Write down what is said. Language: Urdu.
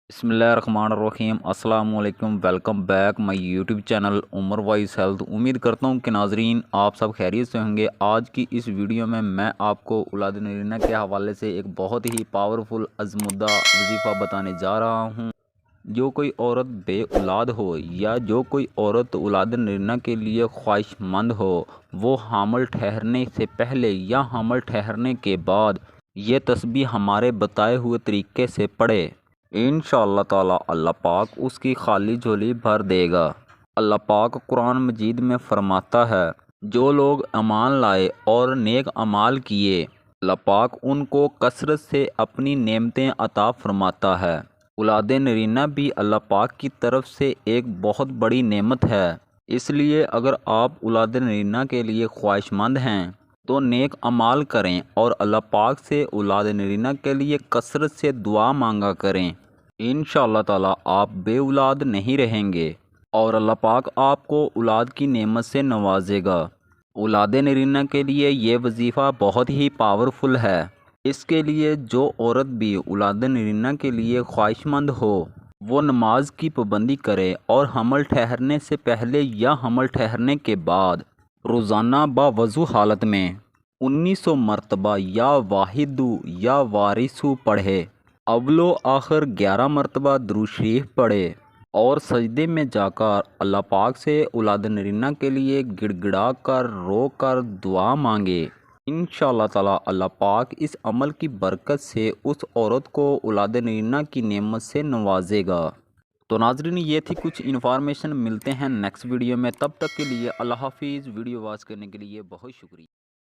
بسم اللہ الرحمن الرحیم۔ السلام علیکم، welcome back my YouTube channel Umar wise health. امید کرتا ہوں کہ ناظرین آپ سب خیریت سے ہوں گے۔ آج کی اس ویڈیو میں آپ کو اولاد نرینہ کے حوالے سے ایک بہت ہی پاورفل عزمدہ وظیفہ بتانے جا رہا ہوں۔ جو کوئی عورت بے اولاد ہو یا جو کوئی عورت اولاد نرینہ کے لیے خواہش مند ہو، وہ حامل ٹھہرنے سے پہلے یا حامل ٹھہرنے کے بعد یہ تسبیح ہمارے بتائے ہوئے طریقے سے پڑھے، انشاءاللہ تعالی اللہ پاک اس کی خالی جھولی بھر دے گا۔ اللہ پاک قرآن مجید میں فرماتا ہے، جو لوگ ایمان لائے اور نیک اعمال کیے، اللہ پاک ان کو کثرت سے اپنی نعمتیں عطا فرماتا ہے۔ اولاد نرینہ بھی اللہ پاک کی طرف سے ایک بہت بڑی نعمت ہے، اس لیے اگر آپ اولاد نرینہ کے لیے خواہش مند ہیں تو نیک اعمال کریں اور اللہ پاک سے اولاد نرینہ کے لیے کثرت سے دعا مانگا کریں۔ انشاءاللہ تعالی آپ بے اولاد نہیں رہیں گے اور اللہ پاک آپ کو اولاد کی نعمت سے نوازے گا۔ اولاد نرینہ کے لیے یہ وظیفہ بہت ہی پاورفل ہے۔ اس کے لیے جو عورت بھی اولاد نرینہ کے لیے خواہش مند ہو، وہ نماز کی پابندی کرے اور حمل ٹھہرنے سے پہلے یا حمل ٹھہرنے کے بعد روزانہ باوضو حالت میں 1900 مرتبہ یا واحدو یا وارثو پڑھے، اول و آخر 11 مرتبہ درود شریف پڑھے اور سجدے میں جا کر اللہ پاک سے اولاد نرینہ کے لیے گڑ گڑا کر رو کر دعا مانگے۔ انشاءاللہ تعالی اللہ پاک اس عمل کی برکت سے اس عورت کو اولاد نرینہ کی نعمت سے نوازے گا۔ تو ناظرین، یہ تھی کچھ انفارمیشن۔ ملتے ہیں نیکسٹ ویڈیو میں، تب تک کے لیے اللہ حافظ۔ ویڈیو واچ کرنے کے لیے بہت شکریہ۔